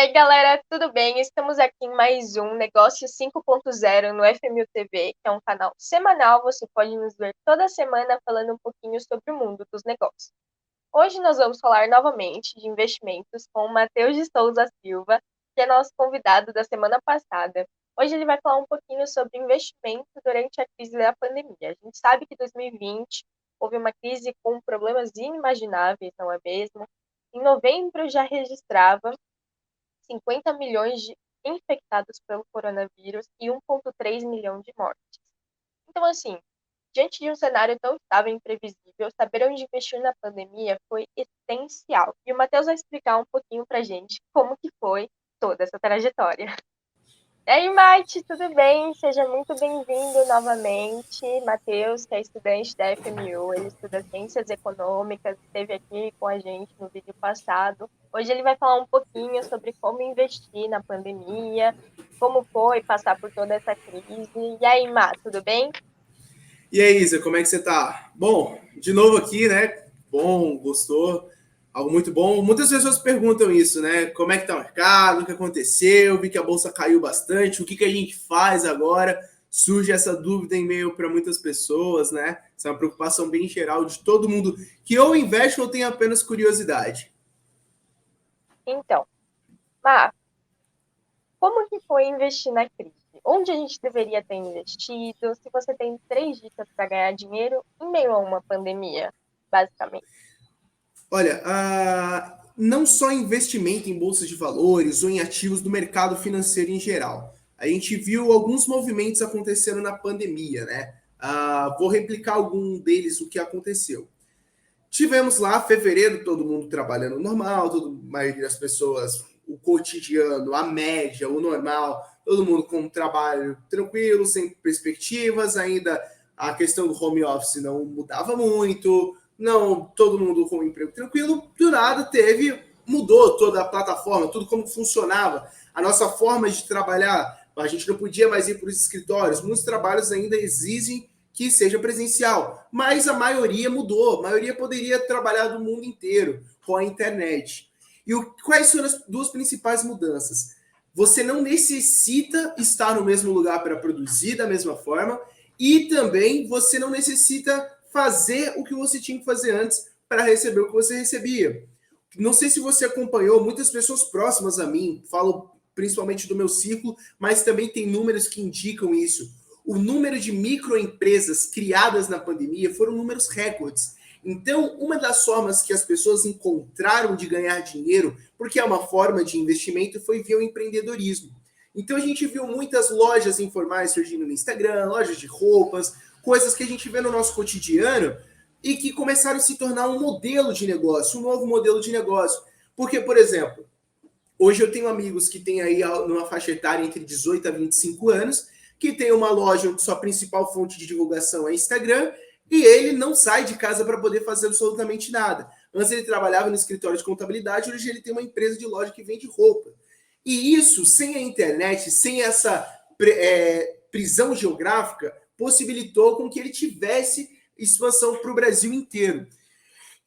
aí, galera, tudo bem? Estamos aqui em mais um Negócio 5.0 no FMU TV, que é um canal semanal. Você pode nos ver toda semana falando um pouquinho sobre o mundo dos negócios. Hoje nós vamos falar novamente de investimentos com o Matheus de Souza Silva, que é nosso convidado da semana passada. Hoje ele vai falar um pouquinho sobre investimento durante a crise da pandemia. A gente sabe que 2020 houve uma crise com problemas inimagináveis, não é mesmo? Em novembro já registrava 50 milhões de infectados pelo coronavírus e 1,3 milhão de mortes. Então, assim, diante de um cenário tão estável e imprevisível, saber onde investir na pandemia foi essencial. E o Matheus vai explicar um pouquinho pra gente como que foi toda essa trajetória. E aí, Mate, tudo bem? Seja muito bem-vindo novamente. Matheus, que é estudante da FMU, ele estuda Ciências Econômicas, esteve aqui com a gente no vídeo passado. Hoje ele vai falar um pouquinho sobre como investir na pandemia, como foi passar por toda essa crise. E aí, Má, tudo bem? E aí, Isa, como é que você tá? Bom, de novo aqui, né? Bom, gostou? Algo muito bom. Muitas pessoas perguntam isso, né? Como é que tá o mercado? O que aconteceu? Vi que a bolsa caiu bastante. O que a gente faz agora? Surge essa dúvida em meio para muitas pessoas, né? Essa é uma preocupação bem geral de todo mundo que ou investe ou tem apenas curiosidade. Então, Má, como que foi investir na crise? Onde a gente deveria ter investido? Se você tem 3 dicas para ganhar dinheiro em meio a uma pandemia, basicamente. Olha, não só investimento em bolsas de valores ou em ativos do mercado financeiro em geral. A gente viu alguns movimentos acontecendo na pandemia, né? Vou replicar algum deles, o que aconteceu. Tivemos lá fevereiro, todo mundo trabalhando normal, a maioria das pessoas, o cotidiano, a média, o normal, todo mundo com um trabalho tranquilo, sem perspectivas, ainda a questão do home office não mudava muito, não, todo mundo com um emprego tranquilo, do nada mudou toda a plataforma, tudo como funcionava, a nossa forma de trabalhar, a gente não podia mais ir para os escritórios, muitos trabalhos ainda exigem que seja presencial, mas a maioria mudou, a maioria poderia trabalhar do mundo inteiro com a internet. Quais são as duas principais mudanças? Você não necessita estar no mesmo lugar para produzir da mesma forma e também você não necessita fazer o que você tinha que fazer antes para receber o que você recebia. Não sei se você acompanhou, muitas pessoas próximas a mim, falo principalmente do meu círculo, mas também tem números que indicam isso. O número de microempresas criadas na pandemia foram números recordes. Então, uma das formas que as pessoas encontraram de ganhar dinheiro, porque é uma forma de investimento, foi via o empreendedorismo. Então, a gente viu muitas lojas informais surgindo no Instagram, lojas de roupas, coisas que a gente vê no nosso cotidiano e que começaram a se tornar um modelo de negócio, um novo modelo de negócio. Porque, por exemplo, hoje eu tenho amigos que têm aí numa faixa etária entre 18 a 25 anos, que tem uma loja onde sua principal fonte de divulgação é Instagram, e ele não sai de casa para poder fazer absolutamente nada. Antes ele trabalhava no escritório de contabilidade, hoje ele tem uma empresa de loja que vende roupa. E isso, sem a internet, sem essa prisão geográfica, possibilitou com que ele tivesse expansão para o Brasil inteiro.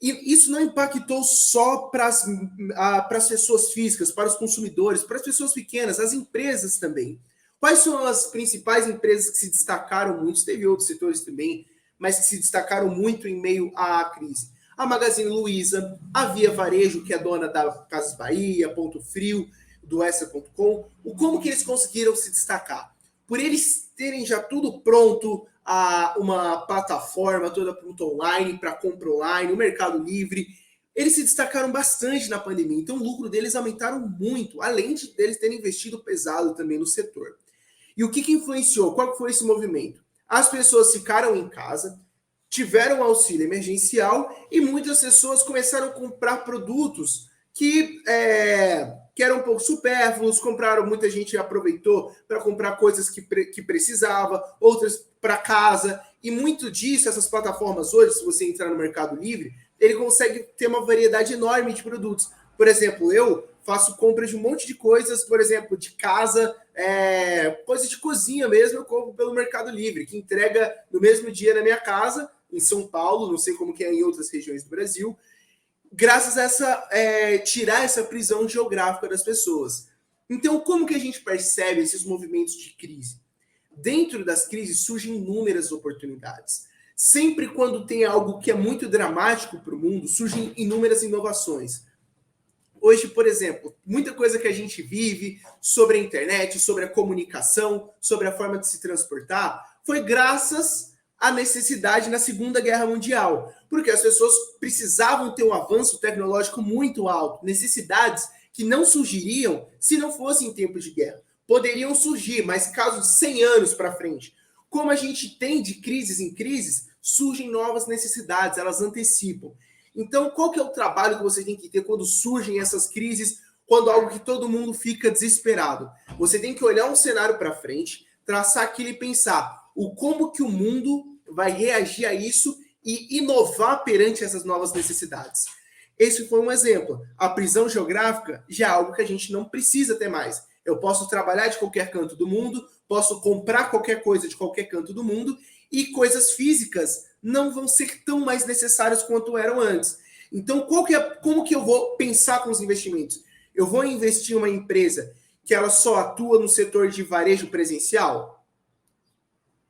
E isso não impactou só para as pessoas físicas, para os consumidores, para as pessoas pequenas, as empresas também. Quais são as principais empresas que se destacaram muito? Teve outros setores também, mas que se destacaram muito em meio à crise. A Magazine Luiza, a Via Varejo, que é dona da Casas Bahia, Ponto Frio, do Extra.com. Como que eles conseguiram se destacar? Por eles terem já tudo pronto, uma plataforma toda pronta online, para compra online, o Mercado Livre, eles se destacaram bastante na pandemia. Então, o lucro deles aumentaram muito, além de eles terem investido pesado também no setor. E o que influenciou? Qual foi esse movimento? As pessoas ficaram em casa, tiveram auxílio emergencial e muitas pessoas começaram a comprar produtos que eram um pouco supérfluos, muita gente aproveitou para comprar coisas que precisava, outras para casa, e muito disso, essas plataformas hoje, se você entrar no Mercado Livre, ele consegue ter uma variedade enorme de produtos. Por exemplo, eu faço compras de um monte de coisas, por exemplo, de casa, coisa de cozinha mesmo, eu compro pelo Mercado Livre, que entrega no mesmo dia na minha casa, em São Paulo, não sei como que é em outras regiões do Brasil. graças a tirar essa prisão geográfica das pessoas. Então, como que a gente percebe esses movimentos de crise? Dentro das crises surgem inúmeras oportunidades. Sempre quando tem algo que é muito dramático para o mundo, surgem inúmeras inovações. Hoje, por exemplo, muita coisa que a gente vive sobre a internet, sobre a comunicação, sobre a forma de se transportar, foi graças à necessidade na Segunda Guerra Mundial, porque as pessoas precisavam ter um avanço tecnológico muito alto, necessidades que não surgiriam se não fossem em tempos de guerra. Poderiam surgir, mas casos de 100 anos para frente. Como a gente tem de crises em crises, surgem novas necessidades, elas antecipam. Então, qual que é o trabalho que você tem que ter quando surgem essas crises, quando algo que todo mundo fica desesperado? Você tem que olhar um cenário para frente, traçar aquilo e pensar como que o mundo vai reagir a isso e inovar perante essas novas necessidades. Esse foi um exemplo. A prisão geográfica já é algo que a gente não precisa ter mais. Eu posso trabalhar de qualquer canto do mundo, posso comprar qualquer coisa de qualquer canto do mundo, e coisas físicas não vão ser tão mais necessárias quanto eram antes. Então, como que eu vou pensar com os investimentos? Eu vou investir em uma empresa que ela só atua no setor de varejo presencial?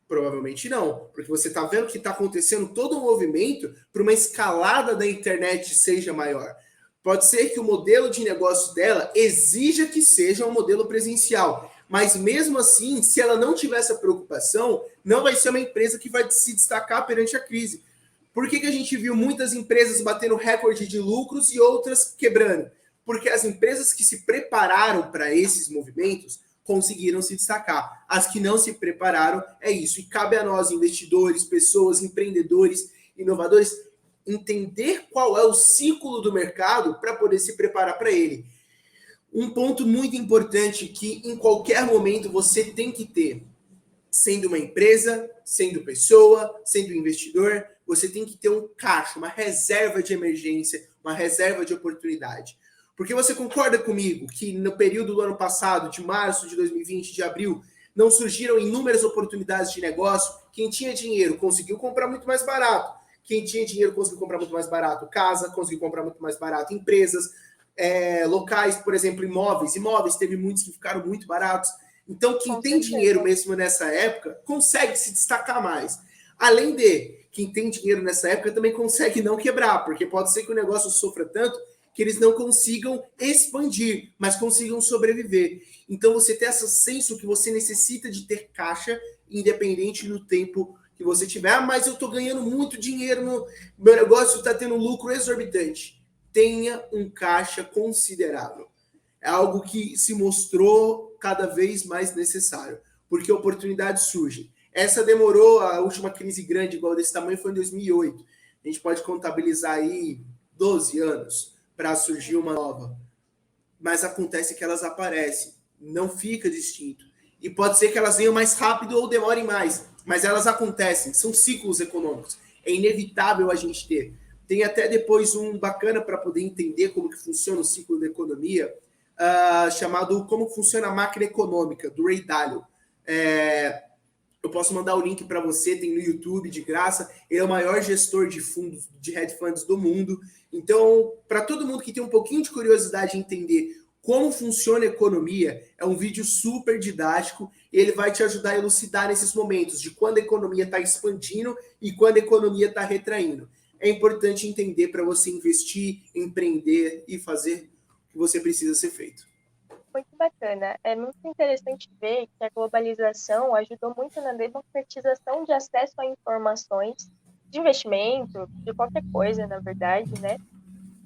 Provavelmente não, porque você está vendo que está acontecendo todo um movimento para uma escalada da internet seja maior. Pode ser que o modelo de negócio dela exija que seja um modelo presencial, mas mesmo assim, se ela não tiver essa preocupação, não vai ser uma empresa que vai se destacar perante a crise. Por que a gente viu muitas empresas batendo recorde de lucros e outras quebrando? Porque as empresas que se prepararam para esses movimentos conseguiram se destacar. As que não se prepararam, é isso. E cabe a nós, investidores, pessoas, empreendedores, inovadores, entender qual é o ciclo do mercado para poder se preparar para ele. Um ponto muito importante que em qualquer momento você tem que ter, sendo uma empresa, sendo pessoa, sendo investidor, você tem que ter um caixa, uma reserva de emergência, uma reserva de oportunidade. Porque você concorda comigo que no período do ano passado, de março de 2020, de abril, não surgiram inúmeras oportunidades de negócio? Quem tinha dinheiro conseguiu comprar muito mais barato. Quem tinha dinheiro conseguiu comprar muito mais barato casa, conseguiu comprar muito mais barato empresas, locais, por exemplo, imóveis. Imóveis teve muitos que ficaram muito baratos. Então, quem tem dinheiro mesmo nessa época consegue se destacar mais. Além de quem tem dinheiro nessa época também consegue não quebrar, porque pode ser que o negócio sofra tanto que eles não consigam expandir, mas consigam sobreviver. Então, você tem esse senso que você necessita de ter caixa, independente do tempo que você tiver. Ah, mas eu estou ganhando muito dinheiro, meu negócio está tendo lucro exorbitante. Tenha um caixa considerável. É algo que se mostrou cada vez mais necessário, porque oportunidades surgem. Essa demorou, a última crise grande igual desse tamanho foi em 2008. A gente pode contabilizar aí 12 anos para surgir uma nova. Mas acontece que elas aparecem, não fica distinto. E pode ser que elas venham mais rápido ou demorem mais, mas elas acontecem, são ciclos econômicos. É inevitável a gente ter. Tem até depois um bacana para poder entender como que funciona o ciclo da economia, chamado Como Funciona a Máquina Econômica, do Ray Dalio. Eu posso mandar o link para você, tem no YouTube de graça. Ele é o maior gestor de fundos, de hedge funds do mundo. Então, para todo mundo que tem um pouquinho de curiosidade em entender como funciona a economia, é um vídeo super didático e ele vai te ajudar a elucidar nesses momentos de quando a economia está expandindo e quando a economia está retraindo. É importante entender para você investir, empreender e fazer o que você precisa ser feito. Muito bacana. É muito interessante ver que a globalização ajudou muito na democratização de acesso a informações de investimento, de qualquer coisa, na verdade, né?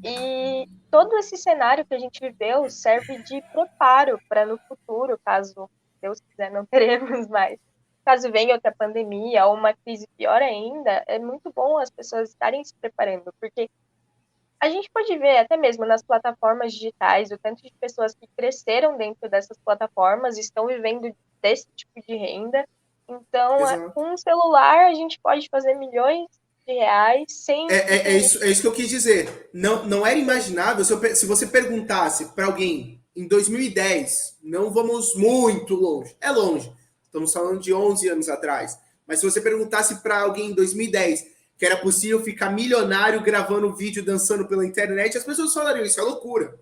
E todo esse cenário que a gente viveu serve de preparo para no futuro, caso Deus quiser, não teremos mais. Caso venha outra pandemia ou uma crise pior ainda, é muito bom as pessoas estarem se preparando, porque a gente pode ver até mesmo nas plataformas digitais o tanto de pessoas que cresceram dentro dessas plataformas estão vivendo desse tipo de renda. Então, Exato. com um celular, a gente pode fazer milhões de reais sem... É isso que eu quis dizer. Não era imaginável se você perguntasse para alguém em 2010, não vamos muito longe, é longe, estamos falando de 11 anos atrás, mas se você perguntasse para alguém em 2010, que era possível ficar milionário gravando vídeo, dançando pela internet, as pessoas falariam, isso é loucura.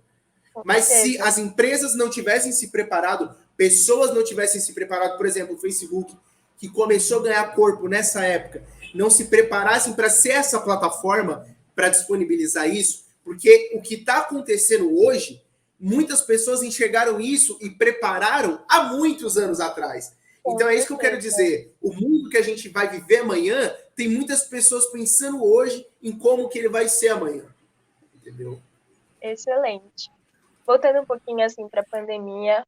Mas se as empresas não tivessem se preparado, pessoas não tivessem se preparado, por exemplo, o Facebook, que começou a ganhar corpo nessa época, não se preparassem para ser essa plataforma para disponibilizar isso, porque o que está acontecendo hoje, muitas pessoas enxergaram isso e prepararam há muitos anos atrás. Então é isso que eu quero dizer. O mundo que a gente vai viver amanhã, tem muitas pessoas pensando hoje em como que ele vai ser amanhã. Entendeu? Excelente. Voltando um pouquinho assim para a pandemia,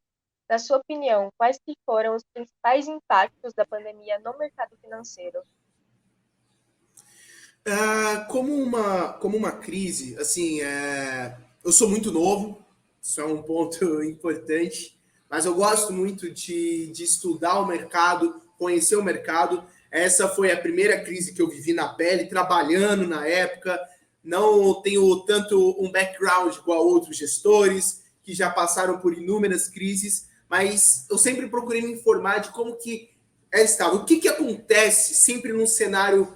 na sua opinião, quais que foram os principais impactos da pandemia no mercado financeiro? Como uma crise, assim, eu sou muito novo, isso é um ponto importante, mas eu gosto muito de estudar o mercado, conhecer o mercado. Essa foi a primeira crise que eu vivi na pele, trabalhando na época. Não tenho tanto um background igual outros gestores que já passaram por inúmeras crises, mas eu sempre procurei me informar de como que estava. O que acontece sempre num cenário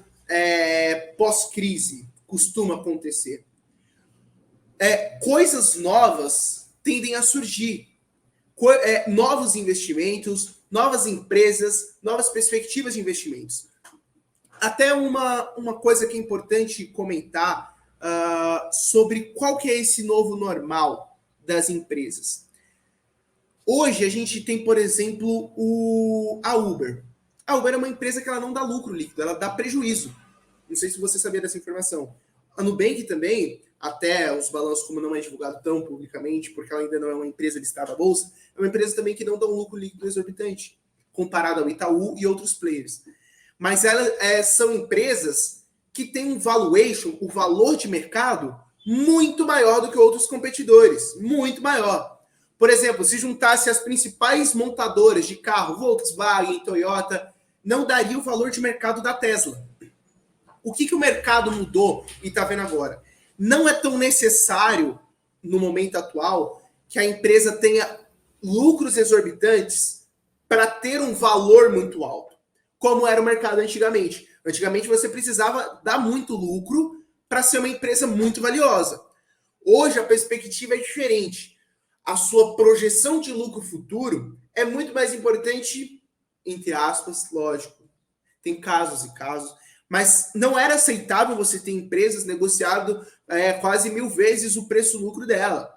pós-crise costuma acontecer? Coisas novas tendem a surgir. Novos investimentos, novas empresas, novas perspectivas de investimentos. Até uma coisa que é importante comentar sobre qual que é esse novo normal das empresas. Hoje a gente tem, por exemplo, a Uber. A Uber é uma empresa que ela não dá lucro líquido, ela dá prejuízo. Não sei se você sabia dessa informação. A Nubank também, até os balanços, como não é divulgado tão publicamente, porque ela ainda não é uma empresa listada à bolsa, é uma empresa também que não dá um lucro líquido exorbitante, comparado ao Itaú e outros players. Mas elas são empresas que têm um valuation, o valor de mercado, muito maior do que outros competidores. Muito maior. Por exemplo, se juntasse as principais montadoras de carro, Volkswagen, Toyota, não daria o valor de mercado da Tesla. O que o mercado mudou e está vendo agora? Não é tão necessário, no momento atual, que a empresa tenha lucros exorbitantes para ter um valor muito alto, como era o mercado antigamente. Antigamente você precisava dar muito lucro para ser uma empresa muito valiosa. Hoje a perspectiva é diferente. A sua projeção de lucro futuro é muito mais importante, entre aspas, lógico. Tem casos e casos, mas não era aceitável você ter empresas negociando quase 1000 vezes o preço-lucro dela.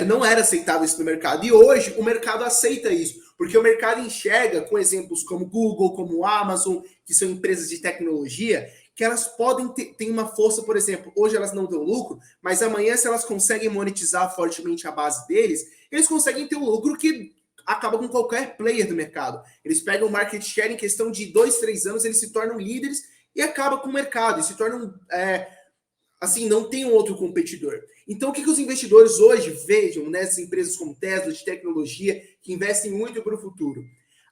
Não era aceitável isso no mercado. E hoje o mercado aceita isso, porque o mercado enxerga, com exemplos como Google, como Amazon, que são empresas de tecnologia, que elas podem ter uma força, por exemplo, hoje elas não dão lucro, mas amanhã, se elas conseguem monetizar fortemente a base deles, eles conseguem ter um lucro que acaba com qualquer player do mercado. Eles pegam o market share em questão de 2, 3 anos, eles se tornam líderes e acaba com o mercado, e se tornam, assim, não tem um outro competidor. Então, o que os investidores hoje vejam nessas empresas como Tesla, de tecnologia, que investem muito para o futuro?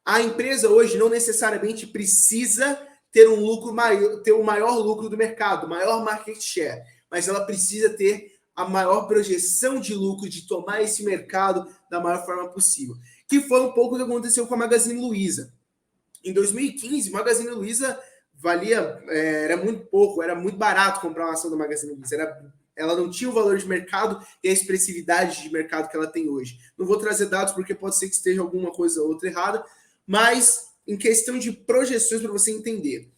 A empresa hoje não necessariamente precisa ter um lucro maior, ter o maior lucro do mercado, maior market share, mas ela precisa ter a maior projeção de lucro, de tomar esse mercado da maior forma possível. Que foi um pouco o que aconteceu com a Magazine Luiza. Em 2015, Magazine Luiza valia, era muito pouco, era muito barato comprar uma ação da Magazine Luiza. Ela não tinha o valor de mercado e a expressividade de mercado que ela tem hoje. Não vou trazer dados porque pode ser que esteja alguma coisa ou outra errada, mas em questão de projeções para você entender.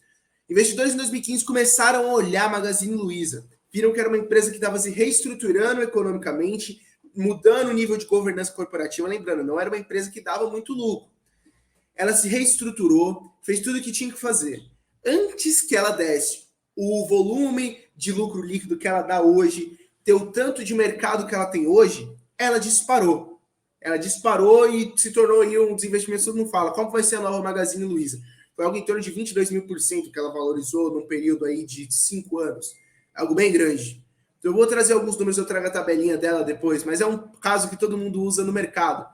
Investidores em 2015 começaram a olhar a Magazine Luiza. Viram que era uma empresa que estava se reestruturando economicamente, mudando o nível de governança corporativa. Lembrando, não era uma empresa que dava muito lucro. Ela se reestruturou, fez tudo o que tinha que fazer. Antes que ela desse o volume de lucro líquido que ela dá hoje, ter o tanto de mercado que ela tem hoje, ela disparou. Ela disparou e se tornou aí um dos investimentos que todo mundo fala. Qual vai ser a nova Magazine Luiza? Foi algo em torno de 22 mil por cento que ela valorizou num período aí de 5 anos. Algo bem grande. Então, eu vou trazer alguns números, eu trago a tabelinha dela depois, mas é um caso que todo mundo usa no mercado.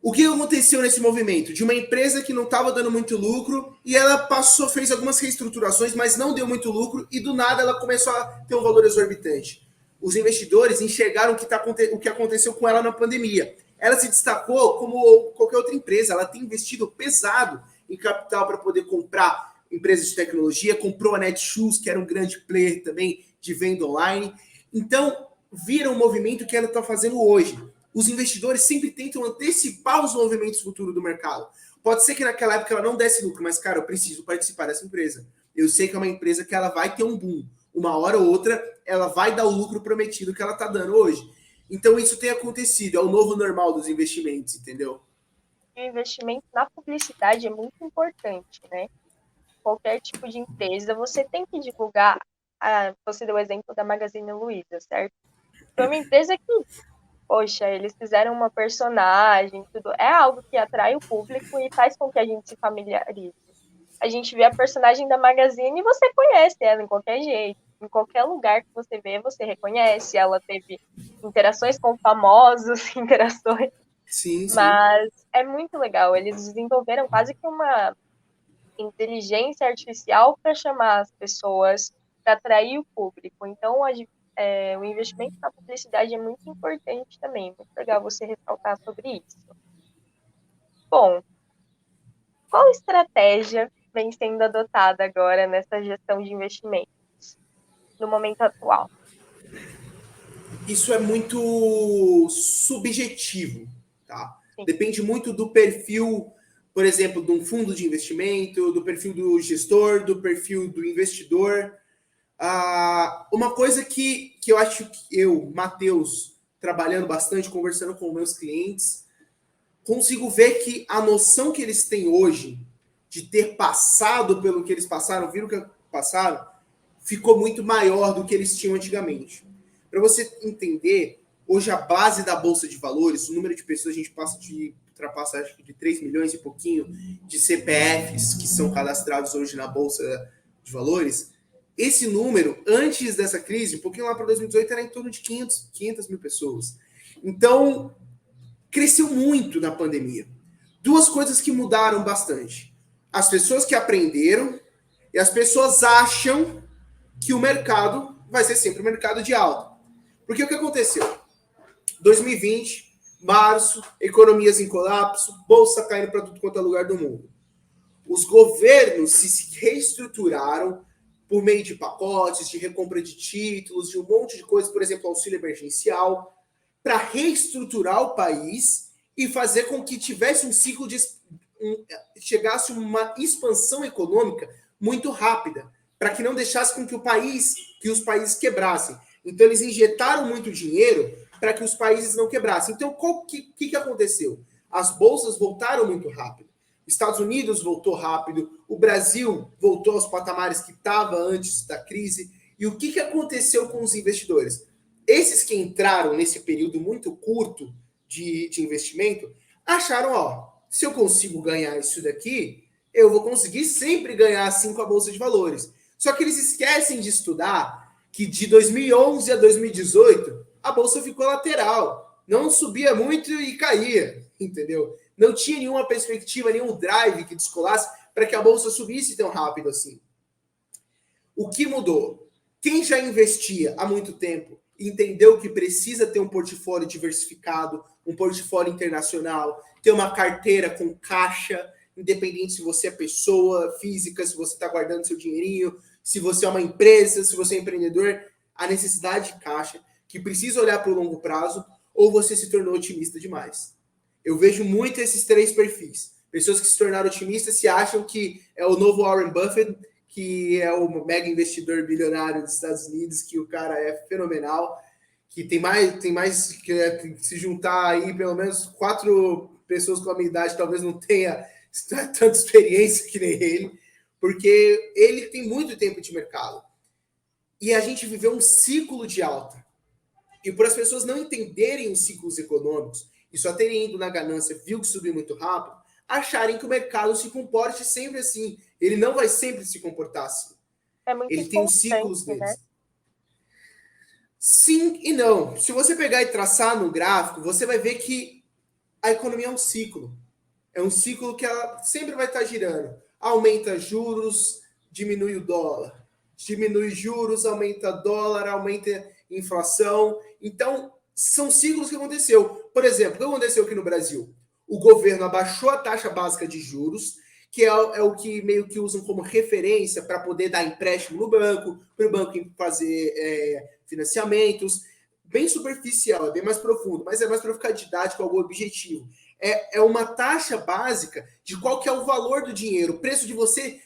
O que aconteceu nesse movimento? De uma empresa que não estava dando muito lucro e ela fez algumas reestruturações, mas não deu muito lucro e do nada ela começou a ter um valor exorbitante. Os investidores enxergaram o que aconteceu com ela na pandemia. Ela se destacou como qualquer outra empresa, ela tem investido pesado em capital para poder comprar empresa de tecnologia, comprou a Netshoes, que era um grande player também de venda online. Então, vira um movimento que ela está fazendo hoje. Os investidores sempre tentam antecipar os movimentos futuros do mercado. Pode ser que naquela época ela não desse lucro, mas, cara, eu preciso participar dessa empresa. Eu sei que é uma empresa que ela vai ter um boom. Uma hora ou outra, ela vai dar o lucro prometido que ela está dando hoje. Então, isso tem acontecido. É o novo normal dos investimentos, entendeu? O investimento na publicidade é muito importante, né? Qualquer tipo de empresa, você tem que divulgar. Você deu o exemplo da Magazine Luiza, certo? Foi uma empresa que, poxa, eles fizeram uma personagem, tudo. É algo que atrai o público e faz com que a gente se familiarize. A gente vê a personagem da Magazine e você conhece ela em qualquer jeito. Em qualquer lugar que você vê, você reconhece. Ela teve interações com famosos, interações. Sim, sim. Mas é muito legal. Eles desenvolveram quase que uma inteligência artificial para chamar as pessoas, para atrair o público. Então, o investimento na publicidade é muito importante também. Muito legal você ressaltar sobre isso. Bom, qual estratégia vem sendo adotada agora nessa gestão de investimentos, no momento atual? Isso é muito subjetivo, tá? Sim. Depende muito do perfil, por exemplo, de um fundo de investimento, do perfil do gestor, do perfil do investidor. Uma coisa que eu acho que eu, Matheus, trabalhando bastante, conversando com meus clientes, consigo ver que a noção que eles têm hoje de ter passado pelo que eles passaram, viram o que passaram, ficou muito maior do que eles tinham antigamente. Para você entender, hoje a base da Bolsa de Valores, o número de pessoas, a gente ultrapassa acho que de 3 milhões e pouquinho de CPFs que são cadastrados hoje na Bolsa de Valores. Esse número, antes dessa crise, um pouquinho lá para 2018, era em torno de 500 mil pessoas. Então, cresceu muito na pandemia. Duas coisas que mudaram bastante. As pessoas que aprenderam e as pessoas acham que o mercado vai ser sempre um mercado de alta. Porque o que aconteceu? 2020, março, economias em colapso, bolsa caindo para tudo quanto é lugar do mundo. Os governos se reestruturaram por meio de pacotes, de recompra de títulos, de um monte de coisas, por exemplo, auxílio emergencial, para reestruturar o país e fazer com que tivesse um ciclo de chegasse uma expansão econômica muito rápida, para que não deixasse com que os países quebrassem. Então eles injetaram muito dinheiro para que os países não quebrassem. Então o que aconteceu? As bolsas voltaram muito rápido. Estados Unidos voltou rápido, o Brasil voltou aos patamares que estava antes da crise. E o que aconteceu com os investidores? Esses que entraram nesse período muito curto de investimento, acharam, ó, se eu consigo ganhar isso daqui, eu vou conseguir sempre ganhar assim com a Bolsa de Valores. Só que eles esquecem de estudar que de 2011 a 2018, a Bolsa ficou lateral. Não subia muito e caía, entendeu? Não tinha nenhuma perspectiva, nenhum drive que descolasse para que a Bolsa subisse tão rápido assim. O que mudou? Quem já investia há muito tempo entendeu que precisa ter um portfólio diversificado, um portfólio internacional, ter uma carteira com caixa, independente se você é pessoa física, se você está guardando seu dinheirinho, se você é uma empresa, se você é empreendedor, a necessidade de caixa, que precisa olhar para o longo prazo, ou você se tornou otimista demais. Eu vejo muito esses três perfis. Pessoas que se tornaram otimistas se acham que é o novo Warren Buffett, que é o mega investidor bilionário dos Estados Unidos, que o cara é fenomenal, que tem mais que se juntar aí, pelo menos 4 pessoas com a minha idade, talvez não tenha tanta experiência que nem ele, porque ele tem muito tempo de mercado. E a gente viveu um ciclo de alta. E por as pessoas não entenderem os ciclos econômicos, e só terem ido na ganância, viu que subiu muito rápido, acharem que o mercado se comporte sempre assim. Ele não vai sempre se comportar assim. É muito Ele tem os ciclos né? deles. Sim e não. Se você pegar e traçar no gráfico, você vai ver que a economia é um ciclo. É um ciclo que ela sempre vai estar girando. Aumenta juros, diminui o dólar. Diminui juros, aumenta dólar, aumenta inflação. Então, são ciclos que aconteceu. Por exemplo, o que aconteceu aqui no Brasil? O governo abaixou a taxa básica de juros que é o que meio que usam como referência para poder dar empréstimo no banco, para o banco fazer financiamentos. Bem superficial, é bem mais profundo, mas é mais para ficar didático, algum objetivo. É uma taxa básica de qual que é o valor do dinheiro, o preço de você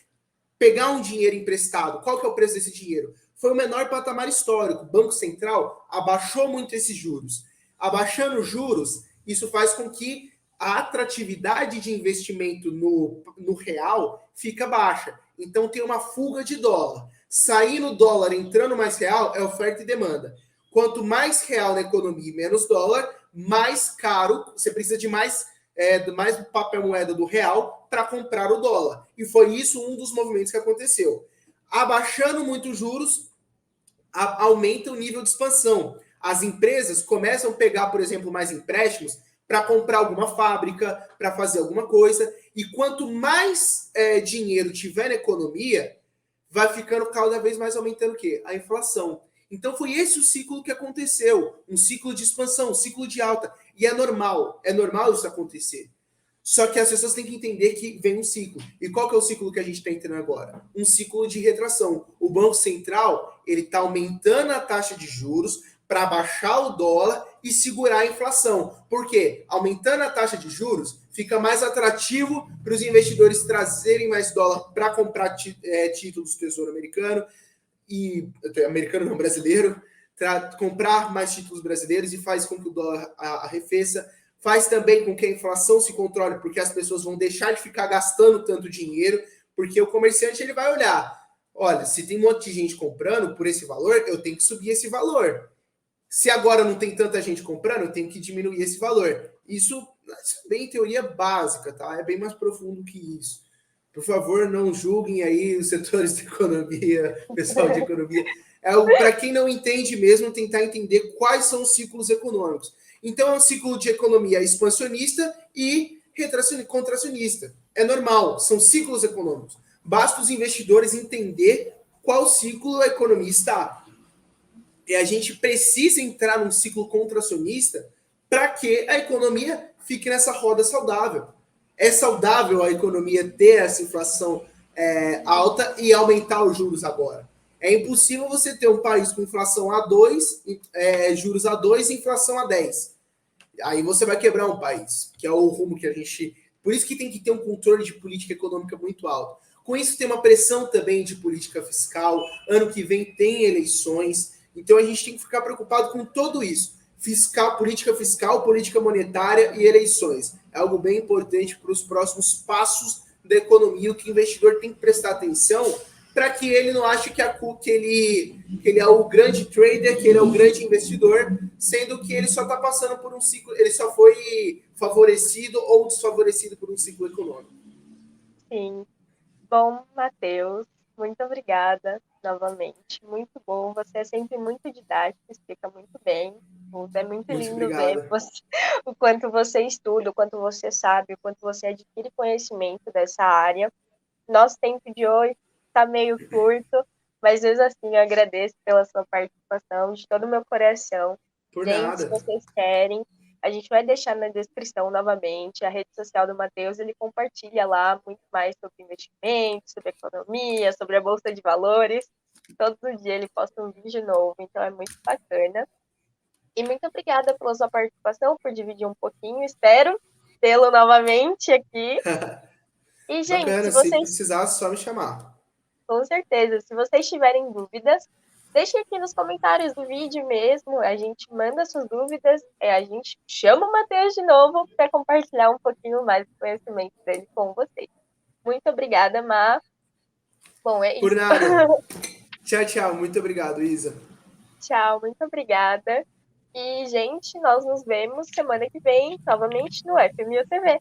pegar um dinheiro emprestado. Qual que é o preço desse dinheiro? Foi o menor patamar histórico. O Banco Central abaixou muito esses juros. Abaixando os juros, isso faz com que a atratividade de investimento no real fica baixa. Então tem uma fuga de dólar. Saindo dólar, entrando mais real, é oferta e demanda. Quanto mais real na economia e menos dólar, mais caro, você precisa de mais papel moeda do real para comprar o dólar. E foi isso um dos movimentos que aconteceu. Abaixando muito os juros, aumenta o nível de expansão. As empresas começam a pegar, por exemplo, mais empréstimos para comprar alguma fábrica, para fazer alguma coisa. E quanto mais dinheiro tiver na economia, vai ficando cada vez mais aumentando o quê? A inflação. Então foi esse o ciclo que aconteceu, um ciclo de expansão, um ciclo de alta. E é normal isso acontecer. Só que as pessoas têm que entender que vem um ciclo. E qual que é o ciclo que a gente está entrando agora? Um ciclo de retração. O Banco Central ele está aumentando a taxa de juros para baixar o dólar e segurar a inflação. Por quê? Aumentando a taxa de juros, fica mais atrativo para os investidores trazerem mais dólar para comprar títulos do Tesouro Americano, e americano não brasileiro, comprar mais títulos brasileiros e faz com que o dólar arrefeça, faz também com que a inflação se controle, porque as pessoas vão deixar de ficar gastando tanto dinheiro, porque o comerciante ele vai olhar, olha, se tem um monte de gente comprando por esse valor, eu tenho que subir esse valor. Se agora não tem tanta gente comprando, eu tenho que diminuir esse valor. Isso é bem teoria básica, tá? É bem mais profundo que isso. Por favor, não julguem aí os setores de economia, pessoal de economia. É para quem não entende mesmo, tentar entender quais são os ciclos econômicos. Então, é um ciclo de economia expansionista e contracionista. É normal, são ciclos econômicos. Basta os investidores entender qual ciclo a economia está. E a gente precisa entrar num ciclo contracionista para que a economia fique nessa roda saudável. É saudável a economia ter essa inflação alta e aumentar os juros agora. É impossível você ter um país com inflação a 2, juros a 2 e inflação a 10. Aí você vai quebrar um país, que é o rumo que a gente... Por isso que tem que ter um controle de política econômica muito alto. Com isso tem uma pressão também de política fiscal. Ano que vem tem eleições. Então a gente tem que ficar preocupado com tudo isso. Política fiscal, política monetária e eleições. É algo bem importante para os próximos passos da economia, o que o investidor tem que prestar atenção para que ele não ache que ele é o grande trader, que ele é o grande investidor, sendo que ele só está passando por um ciclo, ele só foi favorecido ou desfavorecido por um ciclo econômico. Sim. Bom, Matheus, muito obrigada novamente. Muito bom. Você é sempre muito didático, explica muito bem. É muito lindo ver o quanto você estuda, o quanto você sabe, o quanto você adquire conhecimento dessa área. Nosso tempo de hoje está meio curto, mas mesmo assim eu agradeço pela sua participação, de todo o meu coração. Por gente, nada. Se vocês querem, a gente vai deixar na descrição novamente a rede social do Matheus, ele compartilha lá muito mais sobre investimentos, sobre economia, sobre a Bolsa de Valores. Todo dia ele posta um vídeo novo, então é muito bacana. E muito obrigada pela sua participação, por dividir um pouquinho. Espero tê-lo novamente aqui. E, gente, bacana, se precisar, só me chamar. Com certeza. Se vocês tiverem dúvidas, deixem aqui nos comentários do vídeo mesmo. A gente manda suas dúvidas. A gente chama o Matheus de novo para compartilhar um pouquinho mais do conhecimento dele com vocês. Muito obrigada, Má. Bom, é isso. Por nada. Tchau, tchau. Muito obrigado, Isa. Tchau, muito obrigada. E, gente, nós nos vemos semana que vem, novamente no FMU TV.